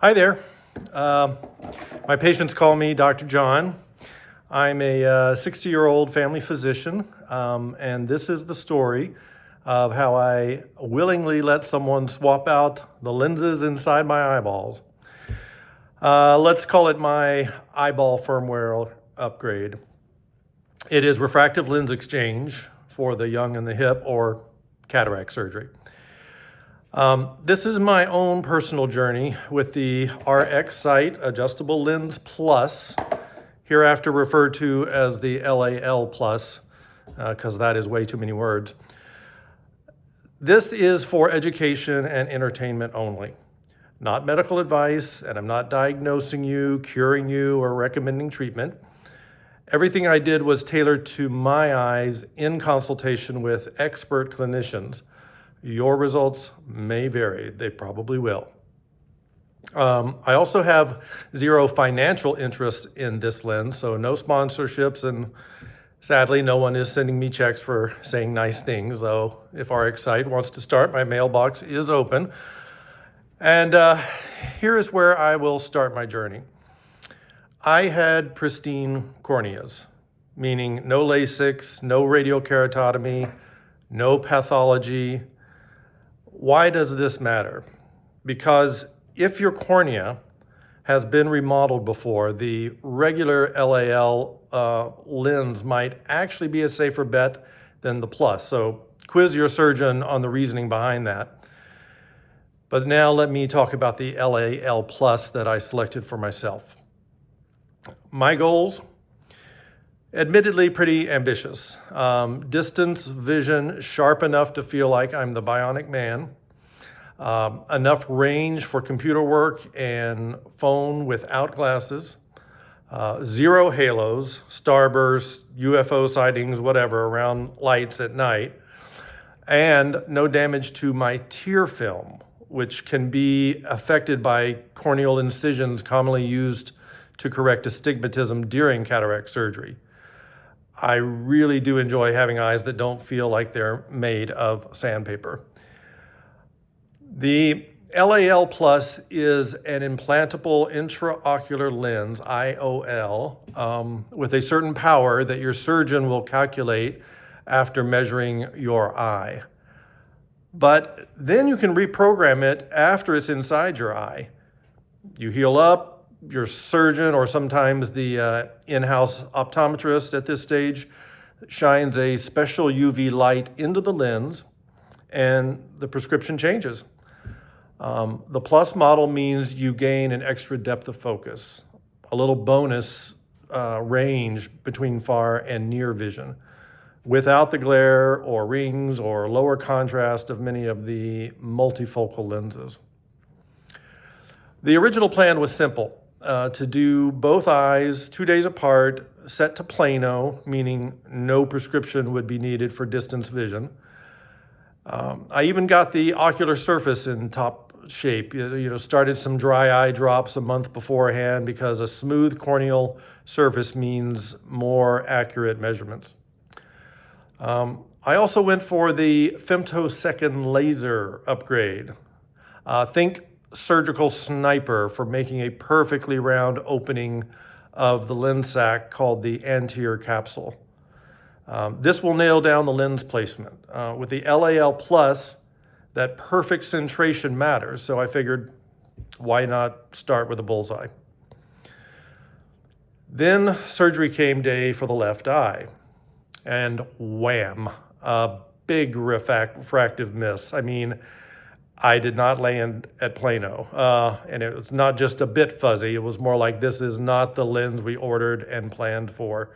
Hi there. My patients call me Dr. John. I'm a 60-year-old family physician, and this is the story of how I willingly let someone swap out the lenses inside my eyeballs. Let's call it my eyeball firmware upgrade. It is refractive lens exchange for the young and the hip, or cataract surgery. This is my own personal journey with the RxSight Adjustable Lens Plus, hereafter referred to as the LAL Plus, because that is way too many words. This is for education and entertainment only, not medical advice, and I'm not diagnosing you, curing you, or recommending treatment. Everything I did was tailored to my eyes in consultation with expert clinicians. Your results may vary. They probably will. I also have zero financial interest in this lens, so no sponsorships, and sadly, no one is sending me checks for saying nice things, though if RxSight wants to start, my mailbox is open. And here is where I will start my journey. I had pristine corneas, meaning no LASIX, no radial keratotomy, no pathology. Why does this matter? Because if your cornea has been remodeled before, the regular LAL lens might actually be a safer bet than the Plus. So quiz your surgeon on the reasoning behind that. But now let me talk about the LAL Plus that I selected for myself. My goals, admittedly pretty ambitious. Distance vision sharp enough to feel like I'm the bionic man. Enough range for computer work and phone without glasses. Zero halos, starbursts, UFO sightings, whatever, around lights at night. And no damage to my tear film, which can be affected by corneal incisions commonly used to correct astigmatism during cataract surgery. I really do enjoy having eyes that don't feel like they're made of sandpaper. The LAL Plus is an implantable intraocular lens, IOL, with a certain power that your surgeon will calculate after measuring your eye. But then you can reprogram it after it's inside your eye. You heal up, your surgeon, or sometimes the in-house optometrist at this stage, shines a special UV light into the lens, and the prescription changes. The Plus model means you gain an extra depth of focus, a little bonus range between far and near vision, without the glare or rings or lower contrast of many of the multifocal lenses. The original plan was simple, to do both eyes 2 days apart, set to plano, meaning no prescription would be needed for distance vision. I even got the ocular surface in top shape. Started some dry eye drops a month beforehand because a smooth corneal surface means more accurate measurements. I also went for the femtosecond laser upgrade. Think surgical sniper for making a perfectly round opening of the lens sac called the anterior capsule. This will nail down the lens placement. With the LAL Plus, that perfect centration matters, so I figured, why not start with a bullseye? Then surgery came day for the left eye, and wham, a big refractive miss. I mean, I did not land at plano, and it was not just a bit fuzzy. It was more like, this is not the lens we ordered and planned for.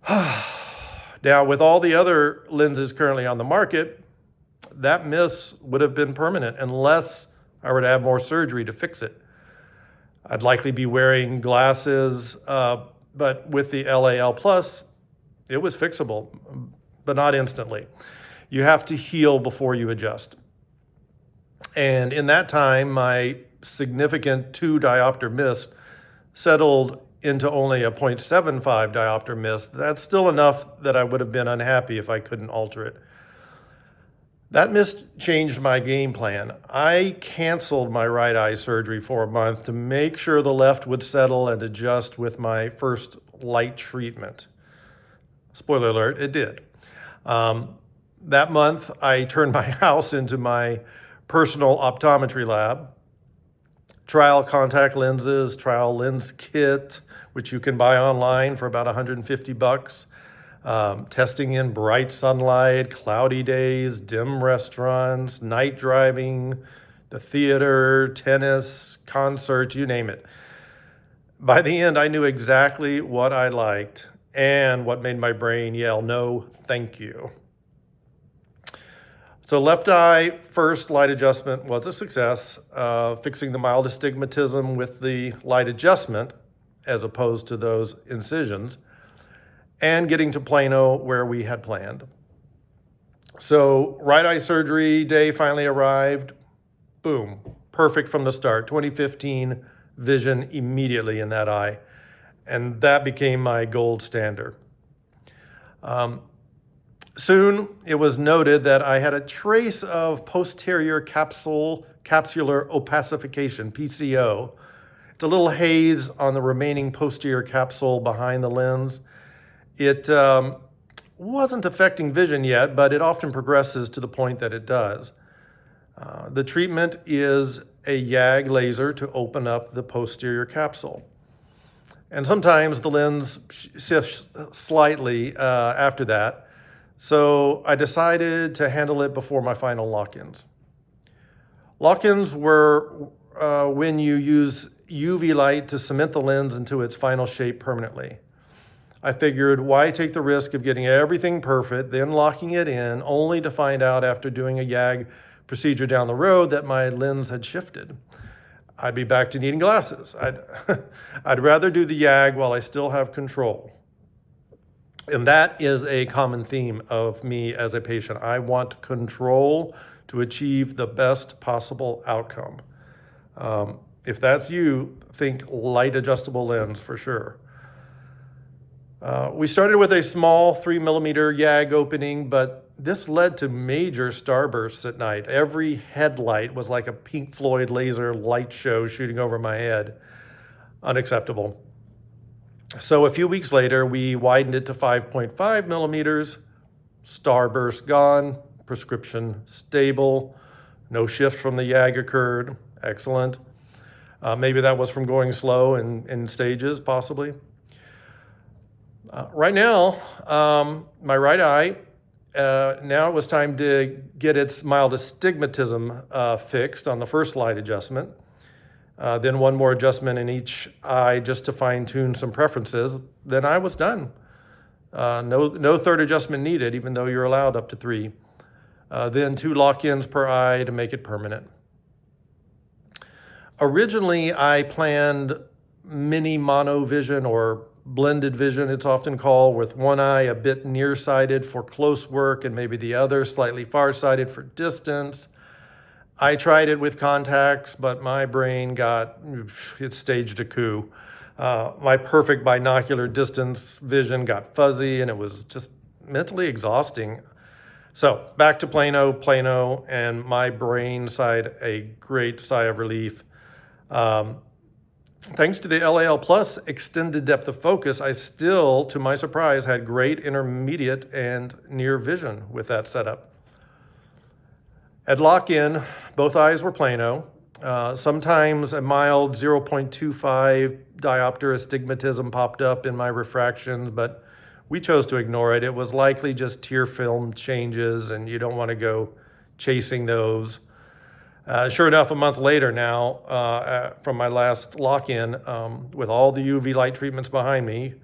Now, with all the other lenses currently on the market, that miss would have been permanent unless I were to have more surgery to fix it. I'd likely be wearing glasses, but with the LAL Plus, it was fixable, but not instantly. You have to heal before you adjust. And in that time, my significant 2 diopter miss settled into only a 0.75 diopter miss. That's still enough that I would have been unhappy if I couldn't alter it. That changed my game plan. I canceled my right eye surgery for a month to make sure the left would settle and adjust with my first light treatment. Spoiler alert, it did. That month, I turned my house into my personal optometry lab. Trial contact lenses, trial lens kit, which you can buy online for about $150. Testing in bright sunlight, cloudy days, dim restaurants, night driving, the theater, tennis, concerts, you name it. By the end, I knew exactly what I liked and what made my brain yell, no, thank you. So left eye first light adjustment was a success, fixing the mild astigmatism with the light adjustment as opposed to those incisions, and getting to Plano where we had planned. So right eye surgery day finally arrived. Boom, perfect from the start. 2015 vision immediately in that eye. And that became my gold standard. Soon it was noted that I had a trace of posterior capsular opacification, PCO. It's a little haze on the remaining posterior capsule behind the lens. It wasn't affecting vision yet, but it often progresses to the point that it does. The treatment is a YAG laser to open up the posterior capsule. And sometimes the lens shifts slightly after that. So I decided to handle it before my final lock-ins. Lock-ins were when you use UV light to cement the lens into its final shape permanently. I figured, why take the risk of getting everything perfect, then locking it in, only to find out after doing a YAG procedure down the road that my lens had shifted. I'd be back to needing glasses. I'd rather do the YAG while I still have control. And that is a common theme of me as a patient. I want control to achieve the best possible outcome. If that's you, think light adjustable lens for sure. We started with a small 3mm YAG opening, but this led to major starbursts at night. Every headlight was like a Pink Floyd laser light show shooting over my head. Unacceptable. So a few weeks later, we widened it to 5.5mm, starburst gone, prescription stable, no shift from the YAG occurred, excellent. Maybe that was from going slow in stages, possibly. Right now, my right eye, now it was time to get its mild astigmatism fixed on the first light adjustment. Then one more adjustment in each eye just to fine tune some preferences. Then I was done. No third adjustment needed, even though you're allowed up to 3. Then 2 lock-ins per eye to make it permanent. Originally, I planned mini mono vision, or blended vision it's often called, with one eye a bit nearsighted for close work and maybe the other slightly farsighted for distance. I tried it with contacts, but my brain it staged a coup. My perfect binocular distance vision got fuzzy, and it was just mentally exhausting. So back to Plano, and my brain sighed a great sigh of relief. Thanks to the LAL Plus extended depth of focus, I still, to my surprise, had great intermediate and near vision with that setup. At lock-in, both eyes were Plano. Sometimes a mild 0.25 diopter astigmatism popped up in my refractions, but we chose to ignore it. It was likely just tear film changes, and you don't want to go chasing those. Sure enough, a month later now, from my last lock-in, with all the UV light treatments behind me,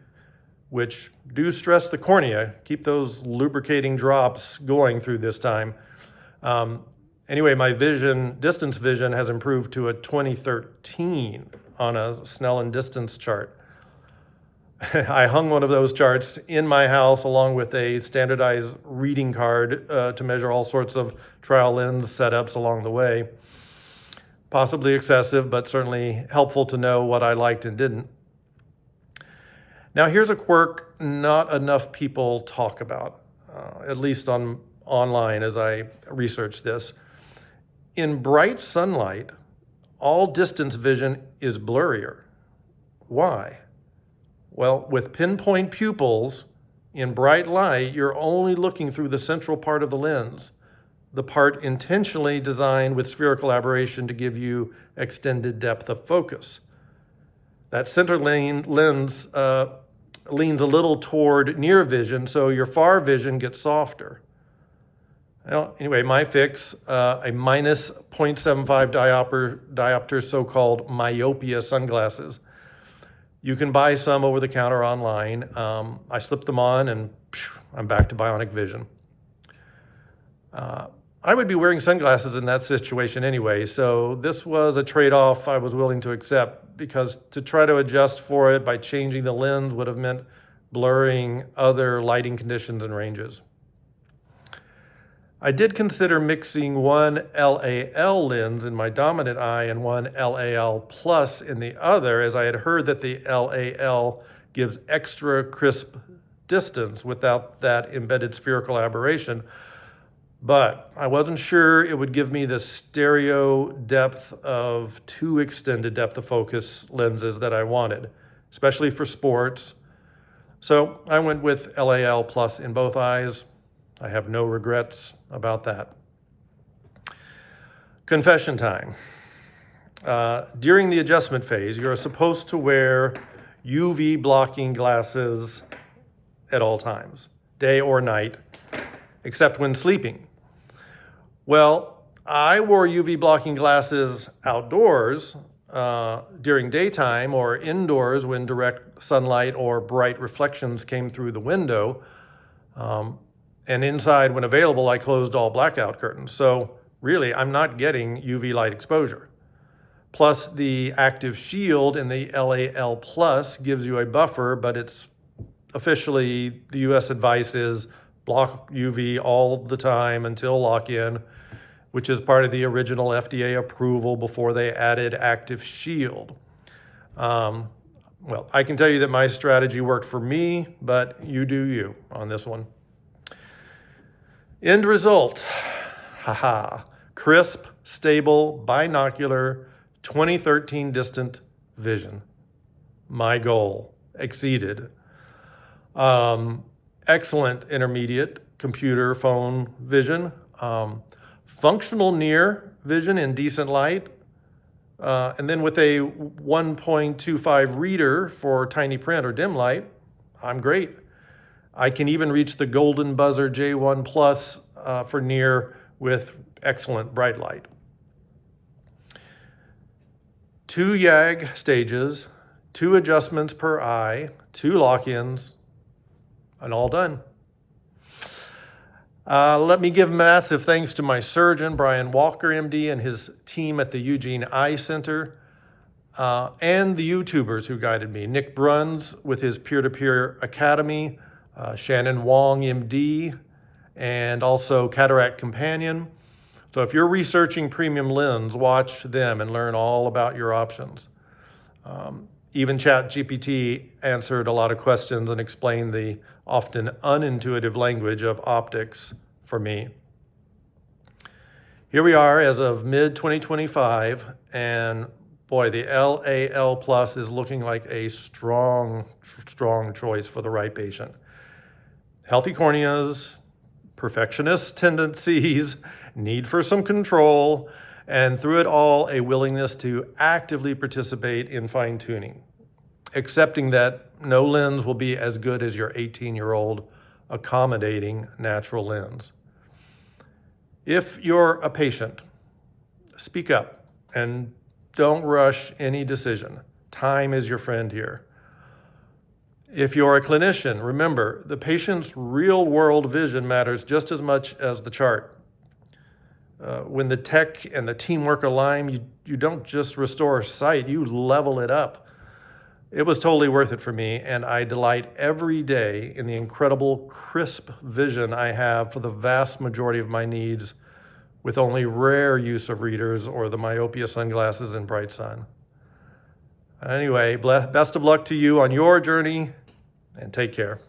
which do stress the cornea, keep those lubricating drops going through this time. Anyway, my distance vision has improved to a 2013 on a Snellen distance chart. I hung one of those charts in my house along with a standardized reading card to measure all sorts of trial lens setups along the way. Possibly excessive, but certainly helpful to know what I liked and didn't. Now here's a quirk not enough people talk about, at least on online as I researched this. In bright sunlight, all distance vision is blurrier. Why? Well, with pinpoint pupils, in bright light, you're only looking through the central part of the lens, the part intentionally designed with spherical aberration to give you extended depth of focus. That center lens leans a little toward near vision, so your far vision gets softer. Well, anyway, my fix, a minus 0.75 diopter so-called myopia sunglasses. You can buy some over the counter online. I slip them on and I'm back to bionic vision. I would be wearing sunglasses in that situation anyway, so this was a trade-off I was willing to accept, because to try to adjust for it by changing the lens would have meant blurring other lighting conditions and ranges. I did consider mixing one LAL lens in my dominant eye and one LAL plus in the other, as I had heard that the LAL gives extra crisp distance without that embedded spherical aberration. But I wasn't sure it would give me the stereo depth of two extended depth of focus lenses that I wanted, especially for sports. So I went with LAL plus in both eyes. I have no regrets about that. Confession time. During the adjustment phase, you're supposed to wear UV blocking glasses at all times, day or night, except when sleeping. Well, I wore UV blocking glasses outdoors during daytime, or indoors when direct sunlight or bright reflections came through the window. And inside, when available, I closed all blackout curtains. So really, I'm not getting UV light exposure. Plus, the active shield in the LAL Plus gives you a buffer, but it's officially, the US advice is block UV all the time until lock-in, which is part of the original FDA approval before they added active shield. Well, I can tell you that my strategy worked for me, but you do you on this one. End result, crisp, stable, binocular, 2013 distant vision. My goal exceeded. Excellent intermediate computer phone vision. Functional near vision in decent light. And then with a 1.25 reader for tiny print or dim light, I'm great. I can even reach the Golden Buzzer J1 Plus for near with excellent bright light. 2 YAG stages, 2 adjustments per eye, 2 lock-ins, and all done. Let me give massive thanks to my surgeon, Brian Walker, MD, and his team at the Eugene Eye Center, and the YouTubers who guided me. Nick Bruns with his peer-to-peer academy, Shannon Wong, MD, and also Cataract Companion. So if you're researching premium lens, watch them and learn all about your options. Even ChatGPT answered a lot of questions and explained the often unintuitive language of optics for me. Here we are as of mid-2025, and boy, the LAL Plus is looking like a strong choice for the right patient. Healthy corneas, perfectionist tendencies, need for some control, and through it all, a willingness to actively participate in fine-tuning, accepting that no lens will be as good as your 18-year-old accommodating natural lens. If you're a patient, speak up and don't rush any decision. Time is your friend here. If you're a clinician, remember, the patient's real-world vision matters just as much as the chart. When the tech and the teamwork align, you don't just restore sight, you level it up. It was totally worth it for me, and I delight every day in the incredible crisp vision I have for the vast majority of my needs, with only rare use of readers or the myopia sunglasses in bright sun. Anyway, best of luck to you on your journey, and take care.